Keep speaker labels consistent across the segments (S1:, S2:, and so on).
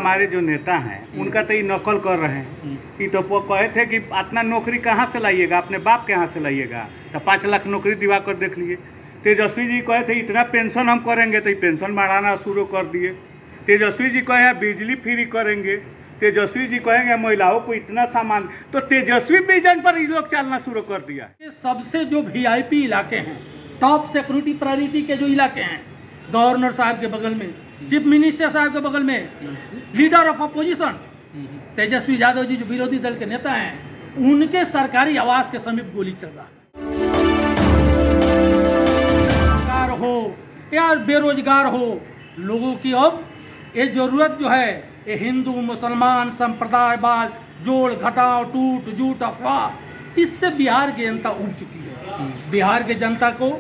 S1: हमारे जो नेता हैं उनका तो ये नकल कर रहे हैं। ये तो कहे थे कि इतना नौकरी कहाँ से लाइएगा, अपने बाप के यहाँ से लाइएगा, तो 5 लाख नौकरी दिवा कर देख लिए। तेजस्वी जी कहे थे इतना पेंशन हम करेंगे, तो ये पेंशन बढ़ाना शुरू कर दिए। तेजस्वी जी कहे हैं बिजली फ्री करेंगे, तेजस्वी जी कहेंगे महिलाओं को इतना सामान, तो तेजस्वी विजन पर ये लोग चलना शुरू कर दिया।
S2: सबसे जो वीआईपी इलाके हैं, टॉप सिक्योरिटी प्रायोरिटी के जो इलाके हैं, गवर्नर साहब के बगल में, चीफ मिनिस्टर साहब के बगल में, leader of opposition Tejashwi Yadav ji जो विरोधी दल के नेता हैं, उनके सरकारी आवास के समीप गोली चल रहा है। बेरोजगार हो या बेरोजगार हो, लोगों की अब ये जरूरत जो है, ये हिंदू मुसलमान संप्रदायवाद, जोड़ घटाव, टूट जूट अफवाह, इससे बिहार की जनता उब चुकी है। बिहार की जनता को,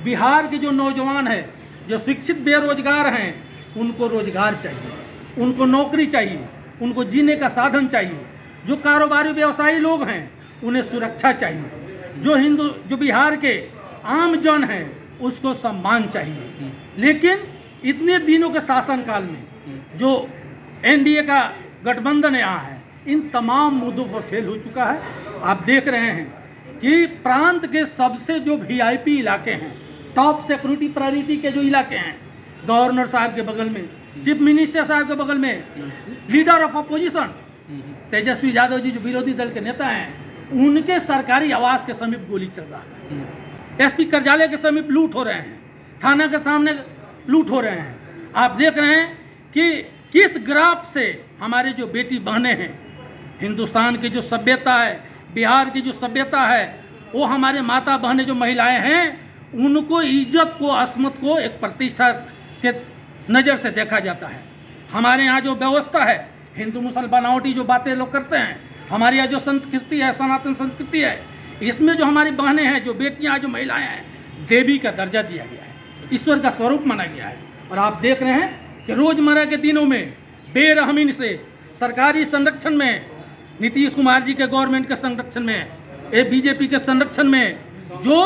S2: बिहार के जो नौजवान हैं, जो शिक्षित बेरोजगार हैं, उनको रोजगार चाहिए, उनको नौकरी चाहिए, उनको जीने का साधन चाहिए। जो कारोबारी व्यवसायी लोग हैं उन्हें सुरक्षा चाहिए। जो बिहार के आम जन हैं उसको सम्मान चाहिए। लेकिन इतने दिनों के शासनकाल में जो एनडीए का गठबंधन यहाँ है, इन तमाम मुद्दों पर फेल हो चुका है। आप देख रहे हैं कि प्रांत के सबसे जो वीआईपी इलाके हैं, टॉप सिक्योरिटी प्रायोरिटी के जो इलाके हैं, गवर्नर साहब के बगल में, चीफ मिनिस्टर साहब के बगल में, leader of opposition Tejashwi Yadav ji जो विरोधी दल के नेता हैं, उनके सरकारी आवास के समीप गोली चल रहा है। एसपी कार्यालय के समीप लूट हो रहे हैं, थाना के सामने लूट हो रहे हैं। आप देख रहे हैं कि किस ग्राफ से हमारे जो बेटी बहनें हैं, हिंदुस्तान की जो सभ्यता है, बिहार की जो सभ्यता है, वो हमारे माता बहनें जो महिलाएं हैं, उनको इज्जत को, अस्मत को एक प्रतिष्ठा के नज़र से देखा जाता है। हमारे यहाँ जो व्यवस्था है, हिंदू मुसल बनावटी जो बातें लोग करते हैं, हमारे यहाँ जो संस्कृति है, सनातन संस्कृति है, इसमें जो हमारी बहनें हैं, जो बेटियाँ, जो महिलाएं हैं, देवी का दर्जा दिया गया है, ईश्वर का स्वरूप माना गया है। और आप देख रहे हैं कि रोज़मर्रा के दिनों में बेरहमी से सरकारी संरक्षण में, नीतीश कुमार जी के गवर्नमेंट के संरक्षण में, ये बीजेपी के संरक्षण में जो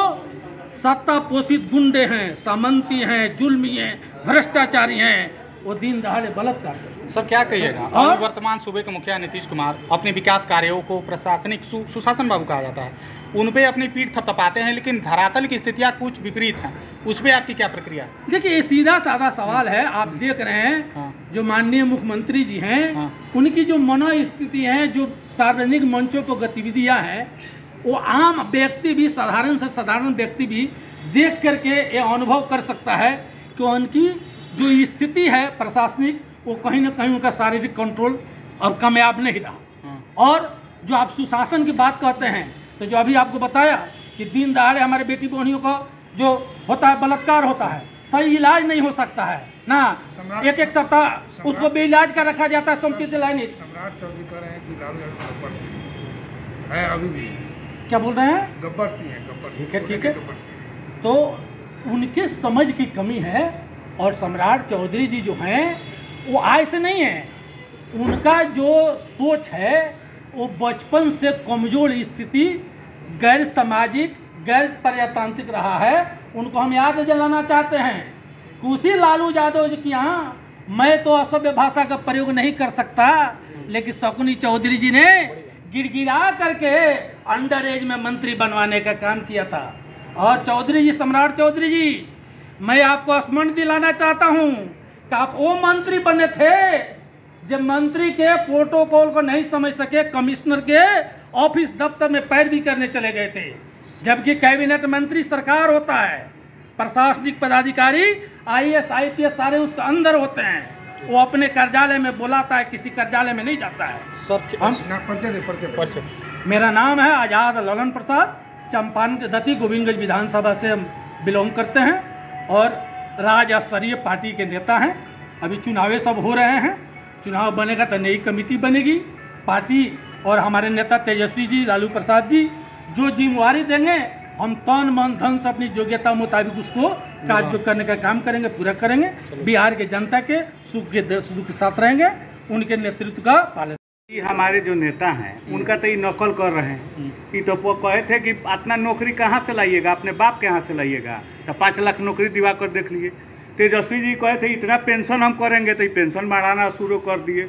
S2: सत्ता पोषित गुंडे हैं, सामंती हैं, जुल्मी हैं, भ्रष्टाचारी हैं, वो दिन दहाड़े बलात्कार करते हैं।
S3: सर क्या कहिएगा, और वर्तमान सूबे के मुखिया नीतीश कुमार अपने विकास कार्यों को प्रशासनिक सुशासन बाबू कहा जाता है, उन पे अपनी पीठ थपथपाते हैं, लेकिन धरातल की स्थितियां कुछ विपरीत हैं, उस पर आपकी क्या प्रक्रिया?
S2: देखिए, ये सीधा साधा सवाल है। आप देख रहे हैं जो माननीय मुख्यमंत्री जी हैं, उनकी जो मनोस्थिति है, जो सार्वजनिक मंचों पर गतिविधियां हैं, वो आम व्यक्ति भी, साधारण से साधारण व्यक्ति भी देख करके ये अनुभव कर सकता है कि उनकी जो स्थिति है प्रशासनिक, वो कहीं ना कहीं उनका शारीरिक कंट्रोल और कामयाब नहीं रहा। और जो आप सुशासन की बात कहते हैं, तो जो अभी आपको बताया कि दिन दहाड़े हमारे बेटी बहनियों का जो होता है, बलात्कार होता है, सही इलाज नहीं हो सकता है ना, एक सप्ताह उसको बेइलाज का रखा जाता है, समुचित इलाज नहीं।
S4: सम्राट चौधरी कह रहे हैं कि लालू यादव गब्बर सिंह है, अभी भी
S2: क्या बोल रहे हैं?
S4: गब्बर सिंह है, गब्बर सिंह।
S2: ठीक है। तो उनके समझ की कमी है। और सम्राट चौधरी जी जो हैं वो आय से नहीं है, उनका जो सोच है वो बचपन से कमजोर स्थिति, गैर सामाजिक, गैर प्रजातांत्रिक रहा है। उनको हम याद दिलाना चाहते हैं कि उसी लालू यादव जी के यहाँ मैं तो असभ्य भाषा का प्रयोग नहीं कर सकता, लेकिन शकुनी चौधरी जी ने गिड़गिड़ा करके अंडर एज में मंत्री बनवाने का काम किया था। और चौधरी जी, सम्राट चौधरी जी, मैं आपको स्मरण दिलाना चाहता हूं कि आप वो मंत्री बने थे जब मंत्री के प्रोटोकॉल को नहीं समझ सके, कमिश्नर के ऑफिस दफ्तर में पैरवी करने चले गए थे, जबकि कैबिनेट मंत्री सरकार होता है, प्रशासनिक पदाधिकारी आईएएस आईपीएस सारे उसके अंदर होते हैं। वो अपने कार्यालय में बुलाता है, किसी कार्यालय में नहीं जाता है।
S4: परिचय
S2: मेरा नाम है आज़ाद ललन प्रसाद, चंपारण दत्ती गोविंदगंज विधानसभा से हम बिलोंग करते हैं और राज्य स्तरीय पार्टी के नेता हैं। अभी चुनाव सब हो रहे हैं, चुनाव बनेगा तो नई कमेटी बनेगी पार्टी, और हमारे नेता तेजस्वी जी, लालू प्रसाद जी जो जिम्मेवारी देंगे, हम तन मन धन से अपनी योग्यता मुताबिक उसको कार्य को करने का काम करेंगे, पूरा करेंगे। बिहार के जनता के सुख के साथ रहेंगे, उनके नेतृत्व का पालन।
S1: ये हमारे जो नेता हैं उनका तो ये नकल कर रहे हैं। ये तो कहे थे कि इतना नौकरी कहाँ से लाइएगा, अपने बाप के यहाँ से लाइएगा, तो 5 लाख नौकरी दिवा कर देख लिए। तेजस्वी जी कहे थे इतना पेंशन हम करेंगे, तो ये पेंशन बढ़ाना शुरू कर दिए।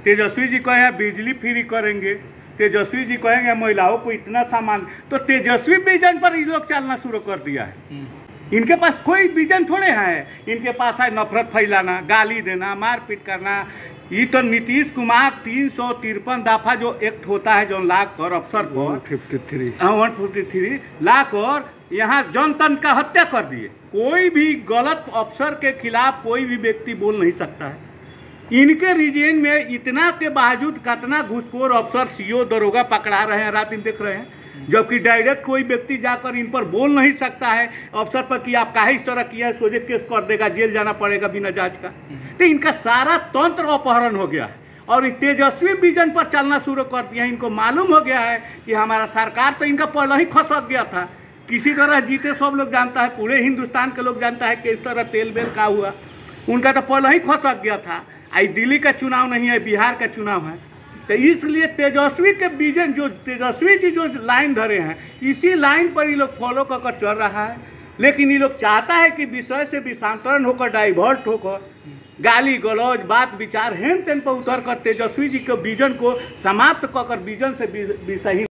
S1: तेजस्वी जी कहे बिजली फ्री करेंगे, तेजस्वी जी कहेंगे महिलाओं को इतना सामान, तो तेजस्वी विजन पर ये लोग चलना शुरू कर दिया है। इनके पास कोई विजन थोड़े है, इनके पास है नफरत फैलाना, गाली देना, मारपीट करना। ये तो नीतीश कुमार 353 दफा जो एक्ट होता है जो ला कर अफसर पर 153 ला कर यहाँ जनतंत्र का हत्या कर दिए। कोई भी गलत अफसर के खिलाफ कोई भी व्यक्ति बोल नहीं सकता है। इनके रीजन में इतना के बावजूद कितना घूसखोर अफसर सीओ दरोगा पकड़ा रहे हैं, रात दिन देख रहे हैं, जबकि डायरेक्ट कोई व्यक्ति जाकर इन पर बोल नहीं सकता है अफसर पर कि आप काहे इस तरह किया है, सोझे केस कर देगा, जेल जाना पड़ेगा बिना जांच का। तो इनका सारा तंत्र अपहरण हो गया है और तेजस्वी विजन पर चलना शुरू कर दिया। इनको मालूम हो गया है कि हमारा सरकार तो इनका पहले ही खसक गया था, किसी तरह जीते सब लोग जानता है, पूरे हिंदुस्तान के लोग जानता है कि इस तरह तेल बेल का हुआ, उनका तो पहले ही खसक गया था। आई दिल्ली का चुनाव नहीं है, बिहार का चुनाव है, तो इसलिए तेजस्वी के विजन जो तेजस्वी जी जो लाइन धरे हैं इसी लाइन पर ये लोग फॉलो कर चल रहा है। लेकिन ये लोग चाहता है कि विषय से विषांतरण होकर, डाइवर्ट होकर, गाली गलौज बात विचार हेन तेन पर उतर कर तेजस्वी जी के विजन को समाप्त कर विजन से विषय